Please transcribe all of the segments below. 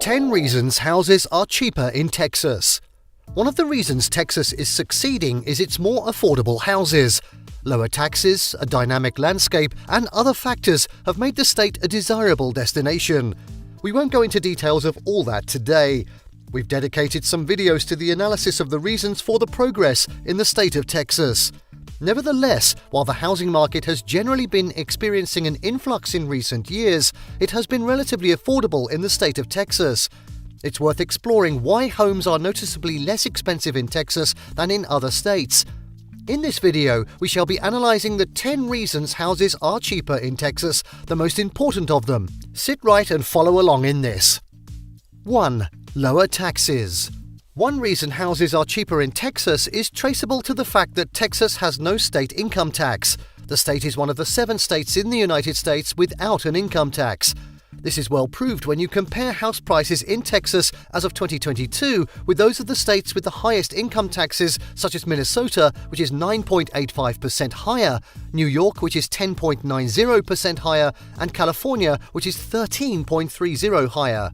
10 reasons houses are cheaper in Texas. One of the reasons Texas is succeeding is its more affordable houses. Lower taxes, a dynamic landscape, and other factors have made the state a desirable destination. We won't go into details of all that today. We've dedicated some videos to the analysis of the reasons for the progress in the state of Texas. Nevertheless, while the housing market has generally been experiencing an influx in recent years, it has been relatively affordable in the state of Texas. It's worth exploring why homes are noticeably less expensive in Texas than in other states. In this video, we shall be analysing the 10 reasons houses are cheaper in Texas, the most important of them. Sit right and follow along in this. 1. Lower taxes. One reason houses are cheaper in Texas is traceable to the fact that Texas has no state income tax. The state is one of the 7 states in the United States without an income tax. This is well proved when you compare house prices in Texas as of 2022 with those of the states with the highest income taxes, such as Minnesota, which is 9.85% higher, New York, which is 10.90% higher, and California, which is 13.30% higher.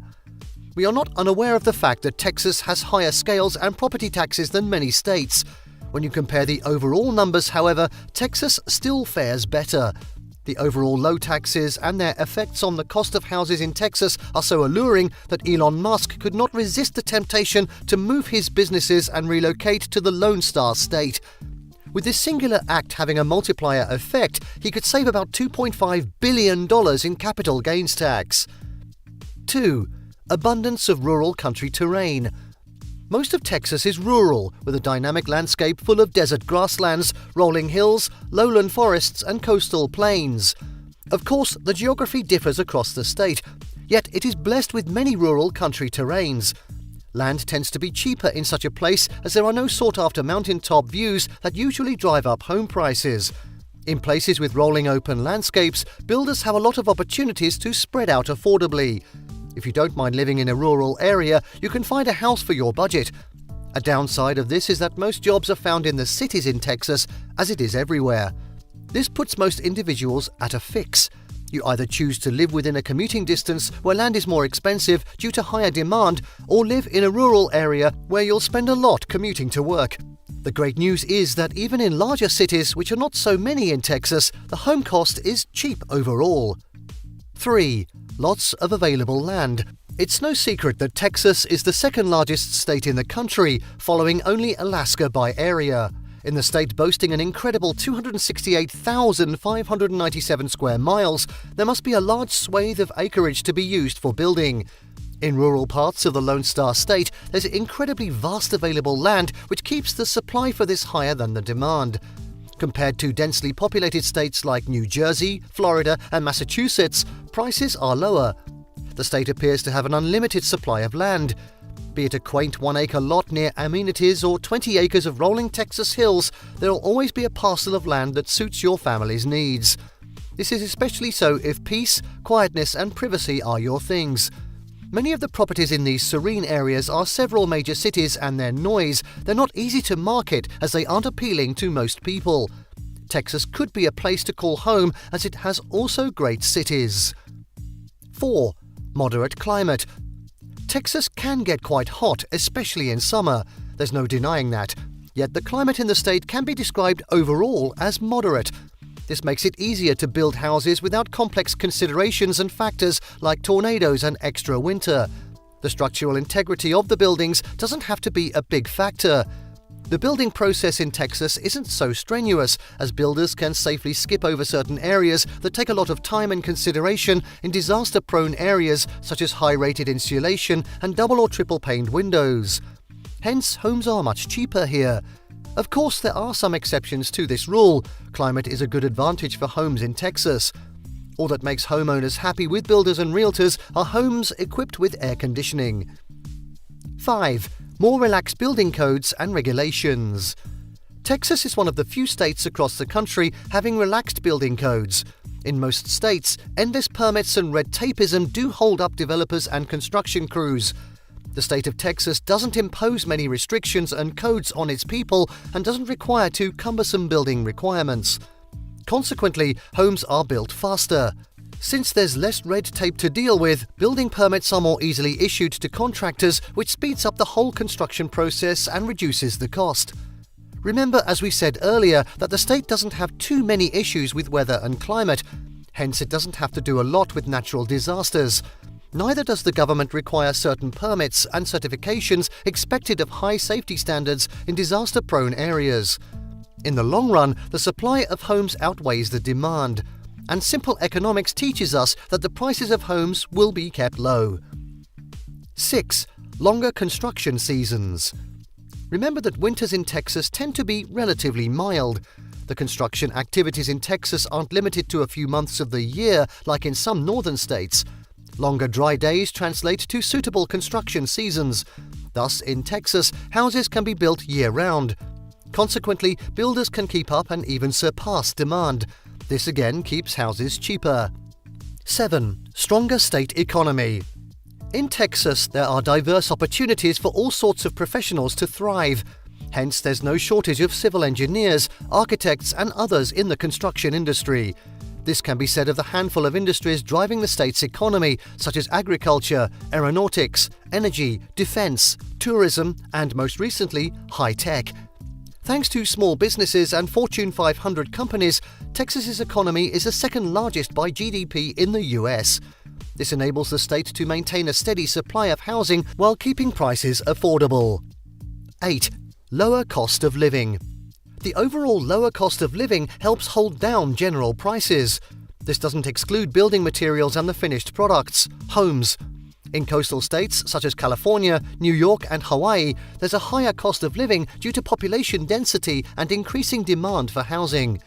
We are not unaware of the fact that Texas has higher scales and property taxes than many states. When you compare the overall numbers, however, Texas still fares better. The overall low taxes and their effects on the cost of houses in Texas are so alluring that Elon Musk could not resist the temptation to move his businesses and relocate to the Lone Star State. With this singular act having a multiplier effect, he could save about $2.5 billion in capital gains tax. 2. Abundance of rural country terrain. Most of Texas is rural, with a dynamic landscape full of desert grasslands, rolling hills, lowland forests, and coastal plains. Of course, the geography differs across the state, yet it is blessed with many rural country terrains. Land tends to be cheaper in such a place as there are no sought-after mountaintop views that usually drive up home prices. In places with rolling open landscapes, builders have a lot of opportunities to spread out affordably. If you don't mind living in a rural area, you can find a house for your budget. A downside of this is that most jobs are found in the cities in Texas, as it is everywhere. This puts most individuals at a fix. You either choose to live within a commuting distance where land is more expensive due to higher demand, or live in a rural area where you'll spend a lot commuting to work. The great news is that even in larger cities, which are not so many in Texas, the home cost is cheap overall. 3. Lots of available land. It's no secret that Texas is the second largest state in the country, following only Alaska by area. In the state boasting an incredible 268,597 square miles, there must be a large swathe of acreage to be used for building. In rural parts of the Lone Star State, there's incredibly vast available land, which keeps the supply for this higher than the demand. Compared to densely populated states like New Jersey, Florida, and Massachusetts, prices are lower. The state appears to have an unlimited supply of land. Be it a quaint 1-acre lot near amenities or 20 acres of rolling Texas hills, there will always be a parcel of land that suits your family's needs. This is especially so if peace, quietness, and privacy are your things. Many of the properties in these serene areas are several major cities, and their noise, they're not easy to market as they aren't appealing to most people. Texas could be a place to call home as it has also great cities. 4. Moderate climate. Texas can get quite hot, especially in summer. There's no denying that. Yet the climate in the state can be described overall as moderate. This makes it easier to build houses without complex considerations and factors like tornadoes and extra winter. The structural integrity of the buildings doesn't have to be a big factor. The building process in Texas isn't so strenuous, as builders can safely skip over certain areas that take a lot of time and consideration in disaster-prone areas such as high-rated insulation and double or triple-paned windows. Hence, homes are much cheaper here. Of course, there are some exceptions to this rule. Climate is a good advantage for homes in Texas. All that makes homeowners happy with builders and realtors are homes equipped with air conditioning. 5. More relaxed building codes and regulations. Texas is one of the few states across the country having relaxed building codes. In most states, endless permits and red tapeism do hold up developers and construction crews. The state of Texas doesn't impose many restrictions and codes on its people and doesn't require too cumbersome building requirements. Consequently, homes are built faster. Since there's less red tape to deal with, building permits are more easily issued to contractors, which speeds up the whole construction process and reduces the cost. Remember, as we said earlier, that the state doesn't have too many issues with weather and climate, hence it doesn't have to do a lot with natural disasters. Neither does the government require certain permits and certifications expected of high safety standards in disaster-prone areas. In the long run, the supply of homes outweighs the demand, and simple economics teaches us that the prices of homes will be kept low. 6. Longer construction seasons. Remember that winters in Texas tend to be relatively mild. The construction activities in Texas aren't limited to a few months of the year like in some northern states. Longer dry days translate to suitable construction seasons. Thus, in Texas, houses can be built year-round. Consequently, builders can keep up and even surpass demand. This again keeps houses cheaper. 7. Stronger state economy. In Texas, there are diverse opportunities for all sorts of professionals to thrive. Hence, there's no shortage of civil engineers, architects, and others in the construction industry. This can be said of the handful of industries driving the state's economy, such as agriculture, aeronautics, energy, defense, tourism, and most recently, high-tech. Thanks to small businesses and Fortune 500 companies, Texas's economy is the second largest by GDP in the US. This enables the state to maintain a steady supply of housing while keeping prices affordable. 8. Lower cost of living. The overall lower cost of living helps hold down general prices. This doesn't exclude building materials and the finished products, homes. In coastal states such as California, New York, and Hawaii, there's a higher cost of living due to population density and increasing demand for housing.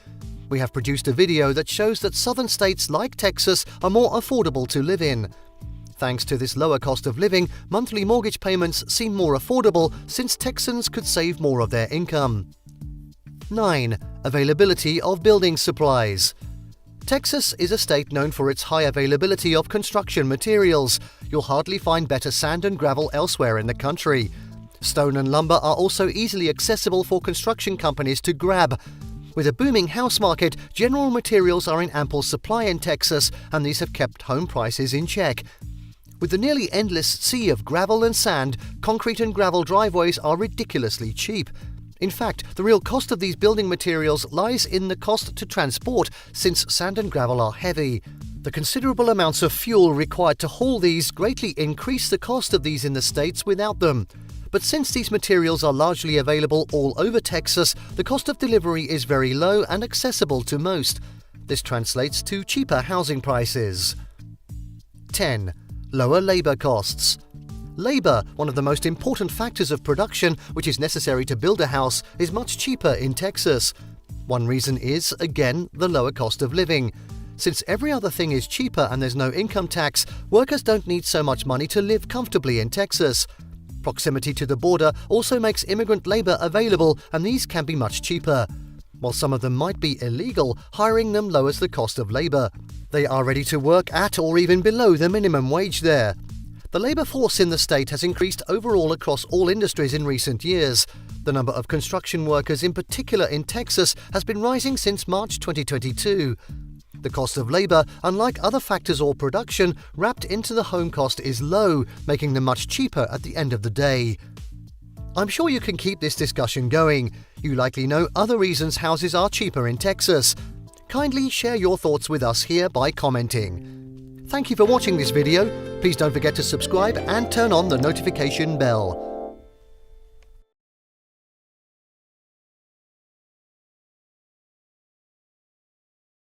We have produced a video that shows that southern states like Texas are more affordable to live in. Thanks to this lower cost of living, monthly mortgage payments seem more affordable since Texans could save more of their income. 9. Availability of building supplies. Texas is a state known for its high availability of construction materials. You'll hardly find better sand and gravel elsewhere in the country. Stone and lumber are also easily accessible for construction companies to grab. With a booming house market, general materials are in ample supply in Texas, and these have kept home prices in check. With the nearly endless sea of gravel and sand, concrete and gravel driveways are ridiculously cheap. In fact, the real cost of these building materials lies in the cost to transport, since sand and gravel are heavy. The considerable amounts of fuel required to haul these greatly increase the cost of these in the states without them. But since these materials are largely available all over Texas, the cost of delivery is very low and accessible to most. This translates to cheaper housing prices. 10. Lower labor costs. Labor, one of the most important factors of production which is necessary to build a house, is much cheaper in Texas. One reason is, again, the lower cost of living. Since every other thing is cheaper and there's no income tax, workers don't need so much money to live comfortably in Texas. Proximity to the border also makes immigrant labor available, and these can be much cheaper. While some of them might be illegal, hiring them lowers the cost of labor. They are ready to work at or even below the minimum wage there. The labor force in the state has increased overall across all industries in recent years. The number of construction workers, in particular in Texas, has been rising since March 2022. The cost of labor, unlike other factors or production, wrapped into the home cost is low, making them much cheaper at the end of the day. I'm sure you can keep this discussion going. You likely know other reasons houses are cheaper in Texas. Kindly share your thoughts with us here by commenting. Thank you for watching this video. Please don't forget to subscribe and turn on the notification bell.